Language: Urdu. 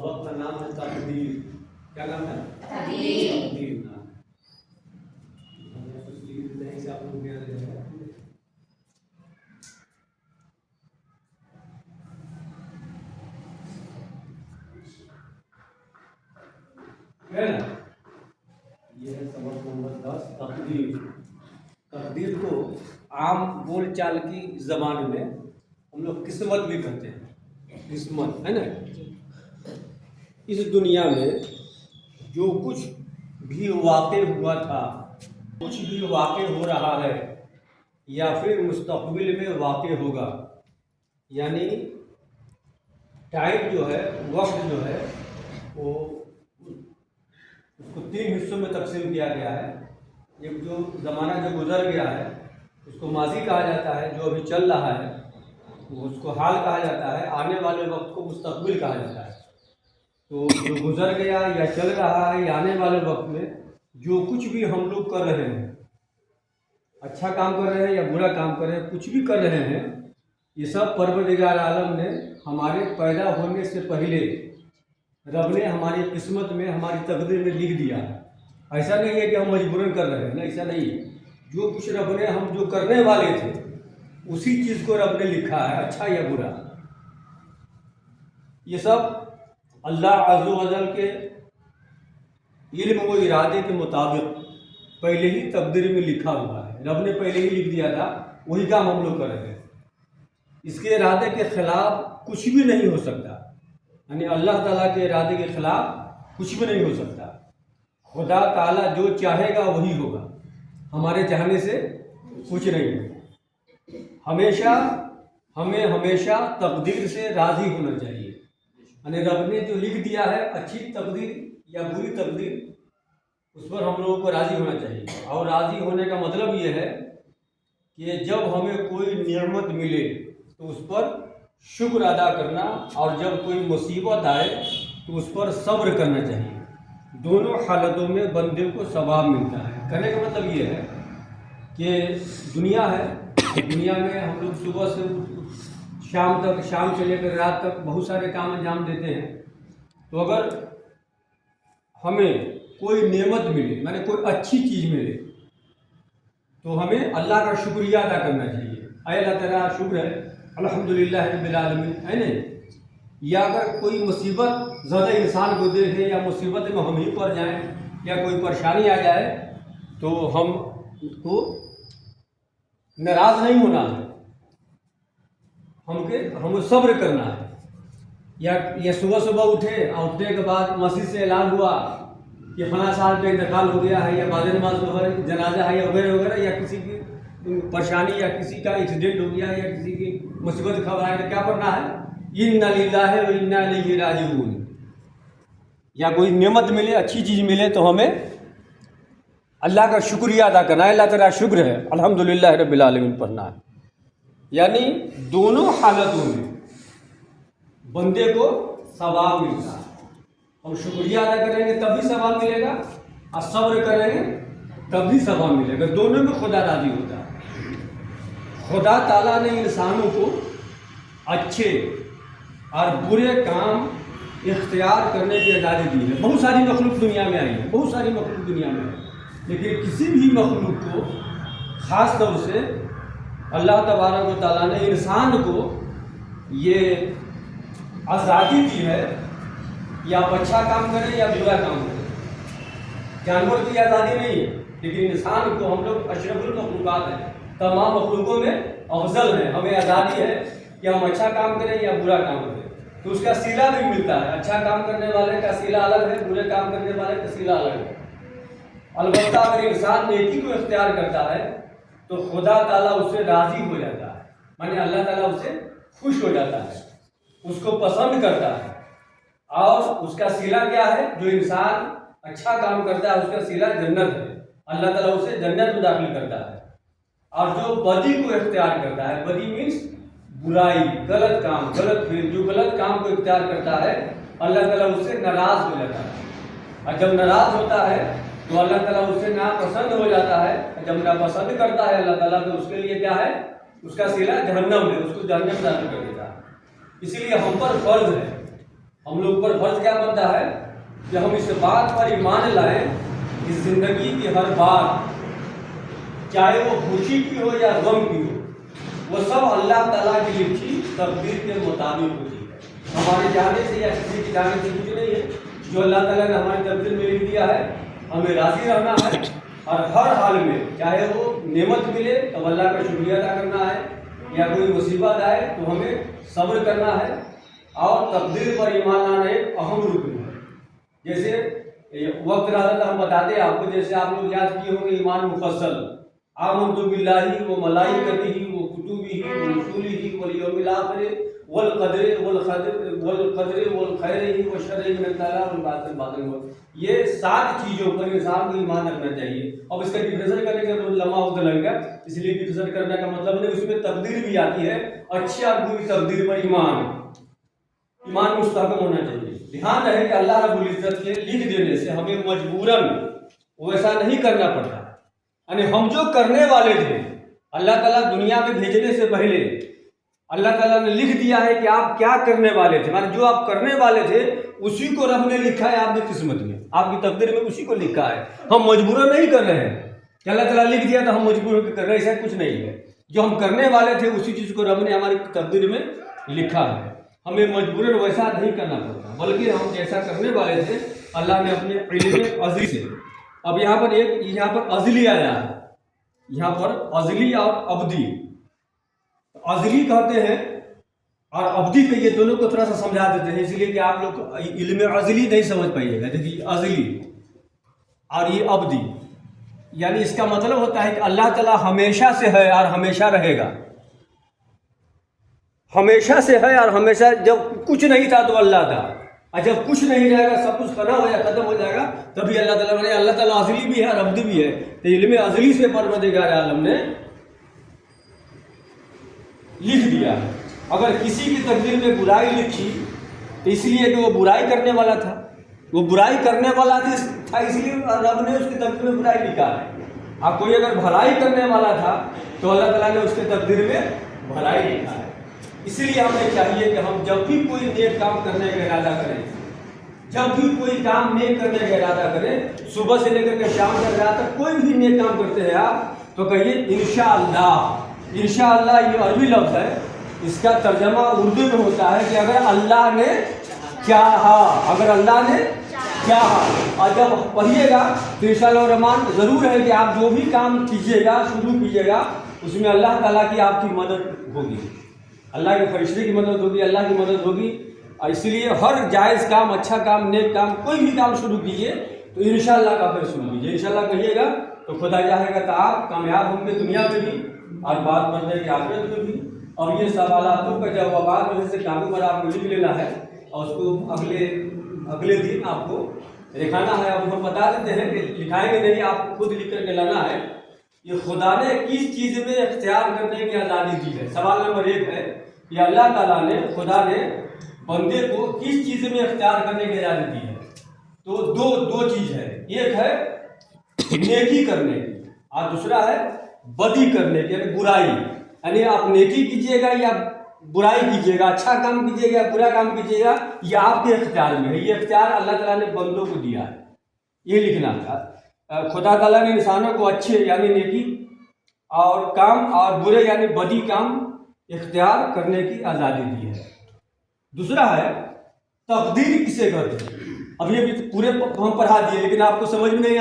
وقت کا نام ہے تقدیر. کیا نام ہے؟ تقدیر نام نہیں سے آپ لوگ کیا دے رہے ہیں. یہ ہے سبق نمبر 10 تقدیر. تقدیر کو عام بول چال کی زبان میں ہم لوگ قسمت بھی کہتے ہیں. قسمت ہے نا. اس دنیا میں جو کچھ بھی واقع ہوا تھا، کچھ بھی واقع ہو رہا ہے یا پھر مستقبل میں واقع ہوگا، یعنی ٹائم جو ہے، وقت جو ہے، وہ اس کو 3 حصوں میں تقسیم کیا گیا ہے. ایک جو زمانہ جو گزر گیا ہے اس کو ماضی کہا جاتا ہے، جو ابھی چل رہا ہے اس کو حال کہا جاتا ہے، آنے والے وقت کو مستقبل کہا جاتا ہے. تو جو گزر گیا یا چل رہا ہے یا آنے والے وقت میں جو کچھ بھی ہم لوگ کر رہے ہیں، اچھا کام کر رہے ہیں یا برا کام کر رہے ہیں، کچھ بھی کر رہے ہیں، یہ سب پروردگار عالم نے ہمارے پیدا ہونے سے پہلے رب نے ہماری قسمت میں، ہماری تقدیر میں لکھ دیا. ایسا نہیں ہے کہ ہم مجبوراً کر رہے ہیں، نہیں، ایسا نہیں ہے. جو کچھ رب نے، ہم جو کرنے والے تھے اسی چیز کو رب نے لکھا ہے، اچھا یا برا. یہ سب اللہ عز و جل کے علم و ارادے کے مطابق پہلے ہی تقدیر میں لکھا ہوا ہے. رب نے پہلے ہی لکھ دیا تھا، وہی کام ہم لوگ کر رہے ہیں. اس کے ارادے کے خلاف کچھ بھی نہیں ہو سکتا، یعنی اللہ تعالیٰ کے ارادے کے خلاف کچھ بھی نہیں ہو سکتا. خدا تعالیٰ جو چاہے گا وہی ہوگا، ہمارے چاہنے سے کچھ نہیں ہوگا. ہمیں ہمیشہ تقدیر سے راضی ہونا چاہیے. یعنی رب نے جو لکھ دیا ہے، اچھی تقدیر یا بری تقدیر، اس پر ہم لوگوں کو راضی ہونا چاہیے. اور راضی ہونے کا مطلب یہ ہے کہ جب ہمیں کوئی نعمت ملے تو اس پر شکر ادا کرنا، اور جب کوئی مصیبت آئے تو اس پر صبر کرنا چاہیے. دونوں حالتوں میں بندے کو ثواب ملتا ہے. کہنے کا مطلب یہ ہے کہ دنیا ہے، دنیا میں ہم لوگ صبح سے شام تک، شام سے لے کر رات تک بہت سارے کام انجام دیتے ہیں. تو اگر ہمیں کوئی نعمت ملے، یعنی کوئی اچھی چیز ملے، تو ہمیں اللہ کا شکریہ ادا کرنا چاہیے. اے اللہ تعالیٰ شکر ہے، الحمدللہ رب العالمین، ہے نا. یا اگر کوئی مصیبت زیادہ انسان کو دیکھے یا مصیبت میں ہم ہی پڑ جائیں یا کوئی پریشانی آ جائے تو ہم کو ناراض نہیں ہونا ہے، ہمیں صبر کرنا ہے. یا صبح اٹھے اور اٹھنے کے بعد مسجد سے اعلان ہوا کہ فلاں صاحب کا انتقال ہو گیا ہے، یا بعد نماز جنازہ ہے، یا وغیرہ وغیرہ، یا کسی کی پریشانی یا کسی کا ایکسیڈنٹ ہو گیا یا کسی کی مصیبت خبر آئے تو کیا پڑھنا ہے؟ انا للہ و انا الیہ راجعون. یا کوئی نعمت ملے، اچھی چیز ملے تو ہمیں اللہ کا شکریہ ادا کرنا ہے. اللہ تعالیٰ شکر ہے، الحمدللہ رب العالمین پڑھنا ہے. یعنی دونوں حالتوں میں بندے کو ثواب ملتا ہے. ہم شکریہ ادا کریں گے تب بھی ثواب ملے گا، اور صبر کریں گے تب بھی ثواب ملے گا. دونوں میں خدا راضی ہوتا ہے. خدا تعالیٰ نے انسانوں کو اچھے اور برے کام اختیار کرنے کی آزادی دی ہے. بہت ساری مخلوق دنیا میں آئی ہے، بہت ساری مخلوق دنیا میں ہے، لیکن کسی بھی مخلوق کو، خاص طور سے اللہ تبارک و تعالیٰ نے انسان کو یہ آزادی دی ہے کہ آپ اچھا کام کریں یا برا کام کریں. جانور کی آزادی نہیں ہے، لیکن انسان کو، ہم لوگ اشرف المخلوقات ہیں، تمام مخلوقوں میں افضل ہیں. ہمیں آزادی ہے کہ ہم اچھا کام کریں یا برا کام کریں. تو اس کا صلہ بھی ملتا ہے. اچھا کام کرنے والے کا صلہ الگ ہے، برے کام کرنے والے کا صلہ الگ ہے. البتہ اگر انسان نیکی کو اختیار کرتا ہے تو خدا تعالیٰ اس سے راضی ہو جاتا ہے، یعنی اللہ تعالیٰ اس سے خوش ہو جاتا ہے، اس کو پسند کرتا ہے. اور اس کا صلہ کیا ہے؟ جو انسان اچھا کام کرتا ہے اس کا صلہ جنت ہے. اللہ تعالیٰ اسے جنت میں داخل کرتا ہے. اور جو بدی کو اختیار کرتا ہے، بدی مینس برائی، غلط کام، غلط فعل، جو غلط کام کو اختیار کرتا ہے، اللہ تعالیٰ اس سے ناراض ہو جاتا ہے. اور جب ناراض ہوتا ہے تو اللہ تعالیٰ اس سے ناپسند ہو جاتا ہے. جب ناپسند کرتا ہے اللہ تعالیٰ تو اس کے لیے کیا ہے؟ اس کا صلہ جہنم ہے، اس کو جہنم میں داخل کر دیتا ہے. اسی لیے ہم پر فرض ہے، ہم لوگ پر فرض کیا بنتا ہے کہ ہم اس بات پر ایمان لائیں کہ زندگی کی ہر بات، چاہے وہ خوشی کی ہو یا غم کی ہو، وہ سب اللہ تعالیٰ کی لکھی تقدیر کے مطابق ہوتی ہے. ہمارے جانے سے یا کسی کی جانے سے کچھ نہیں ہے. جو اللہ تعالیٰ نے ہماری تقدیر میں لکھ دیا ہے ہمیں راضی رہنا ہے، اور ہر حال میں چاہے وہ نعمت ملے تو اللہ کا شکریہ ادا کرنا ہے، یا کوئی مصیبت آئے تو ہمیں صبر کرنا ہے. اور تقدیر پر ایمان لانا ایک اہم رکن ہے. جیسے وقت رہتا تھا ہم بتاتے ہیں آپ کو، جیسے آپ لوگ یاد کیے ہوں گے ایمان مفصل، آمنت باللہ و ملائکتہ و کتبہ و رسولہ والیوم الآخر والقدر والخیرہ وشرہ من اللہ والباطل. یہ 7 چیزوں پر انسان کو ایمان رکھنا چاہیے. اب اس کا ڈفرینشیٹ کرنے کا تو لمحہ وقت لگے گا، اس لیے ڈفرینشیٹ کرنے کا مطلب نہیں، اس میں تقدیر بھی آتی ہے. اچھی اور بری تقدیر پر ایمان مستحکم ہونا چاہیے. دھیان رہے کہ اللہ رب العزت کے لکھ دینے سے ہمیں مجبوراً ویسا نہیں کرنا پڑتا. یعنی ہم جو کرنے والے تھے اللہ تعالیٰ دنیا میں بھیجنے سے پہلے اللہ تعالیٰ نے لکھ دیا ہے کہ آپ کیا کرنے والے تھے. جو آپ کرنے والے تھے اسی کو رب نے لکھا ہے آپ کی قسمت میں، آپ کی تقدیر میں اسی کو لکھا ہے. ہم مجبوراً نہیں کر رہے ہیں کہ اللہ تعالیٰ لکھ دیا تو ہم مجبور ہو کے کر رہے ہیں، ایسا کچھ نہیں ہے. جو ہم کرنے والے تھے اسی چیز کو رب نے ہماری تقدیر میں لکھا ہے. ہمیں مجبوراً ویسا نہیں کرنا پڑتا، بلکہ ہم جیسا کرنے والے تھے اللہ نے اپنے علم ازلی سے. اب یہاں پر ازلی آیا ہے، یہاں پر ازلی اور ابدی. ازلی کہتے ہیں اور ابدی پہ یہ دونوں کو تھوڑا سا سمجھا دیتے ہیں، اس لیے کہ آپ لوگ علم ازلی نہیں سمجھ پائیے گا. دیکھیے ازلی اور یہ ابدی، یعنی اس کا مطلب ہوتا ہے کہ اللہ تعالیٰ ہمیشہ سے ہے اور ہمیشہ رہے گا. ہمیشہ سے ہے اور ہمیشہ، جب کچھ نہیں تھا تو اللہ تھا، اور جب کچھ نہیں رہے گا سب کچھ فنا ہو یا ختم ہو جائے گا تبھی اللہ تعالیٰ نے. اللہ تعالیٰ ازلی بھی ہے اور ابدی بھی ہے. تو علم ازلی سے پروردگار عالم نے لکھ دیا ہے. اگر کسی کی تقدیر میں برائی لکھی تو اس لیے کہ وہ برائی کرنے والا تھا، وہ برائی کرنے والا تھا اس لیے رب نے اس کی تقدیر میں برائی لکھا ہے. اب کوئی اگر بھلائی کرنے والا تھا تو اللہ تعالیٰ نے اس کی تقدیر میں بھلائی لکھا ہے. اسی لیے ہمیں چاہیے کہ ہم جب بھی کوئی نیک کام کرنے کا ارادہ کریں، جب بھی کوئی کام نیک کرنے کا ارادہ کریں، صبح سے لے کر کے شام تک رات تک کوئی بھی نیک کام کرتے ہیں آپ تو کہیے انشاءاللہ. انشاءاللہ یہ عربی لفظ ہے، اس کا ترجمہ اردو میں ہوتا ہے کہ اگر اللہ نے چاہا، اگر اللہ نے چاہا. اور جب پڑھیے گا تو انشاءاللہ الرحمن ضرور ہے کہ آپ جو بھی کام کیجیے گا، شروع کیجیے گا، اس میں اللہ تعالیٰ کی آپ کی مدد ہوگی، اللہ کے فرشتے کی مدد ہوگی، اللہ کی مدد ہوگی. اور اسی لیے ہر جائز کام، اچھا کام، نیک کام، کوئی بھی کام شروع کیجیے تو انشاءاللہ کا پھر شروع کیجیے. انشاءاللہ کہیے گا تو خدا چاہے گا تو آپ کامیاب ہوں گے دنیا میں بھی اور بات بننے کی آخرت میں بھی. اور یہ سوالاتوں کا جوابات میں سے کافی بار آپ کو لکھ لینا ہے اور اس کو اگلے دن آپ کو دکھانا ہے. اب ہم بتا دیتے ہیں کہ لکھائیں گے نہیں، آپ خود لکھ کر کے لانا ہے. یہ خدا نے کس چیز میں اختیار کرنے کی آزادی دی ہے؟ سوال نمبر 1 ہے کہ اللہ تعالیٰ نے، خدا نے بندے کو کس چیز میں اختیار کرنے کی آزادی دی ہے؟ تو دو چیز ہے. ایک ہے نیکی کرنے کی اور دوسرا ہے بدی کرنے کی، یعنی برائی. یعنی آپ نیکی کیجیے گا یا برائی کیجیے گا، اچھا کام کیجیے گا یا برا کام کیجیے گا، یہ آپ کے اختیار میں ہے. یہ اختیار اللہ تعالیٰ نے بندوں کو دیا ہے، یہ لکھنا تھا. خدا تعالیٰ نے انسانوں کو اچھے یعنی نیکی اور کام اور برے یعنی بدی کام اختیار کرنے کی آزادی دی ہے. دوسرا ہے تقدیر کسے کہتے ہیں. اب یہ بھی پورے ہم پڑھا دیے لیکن آپ کو سمجھ میں نہیں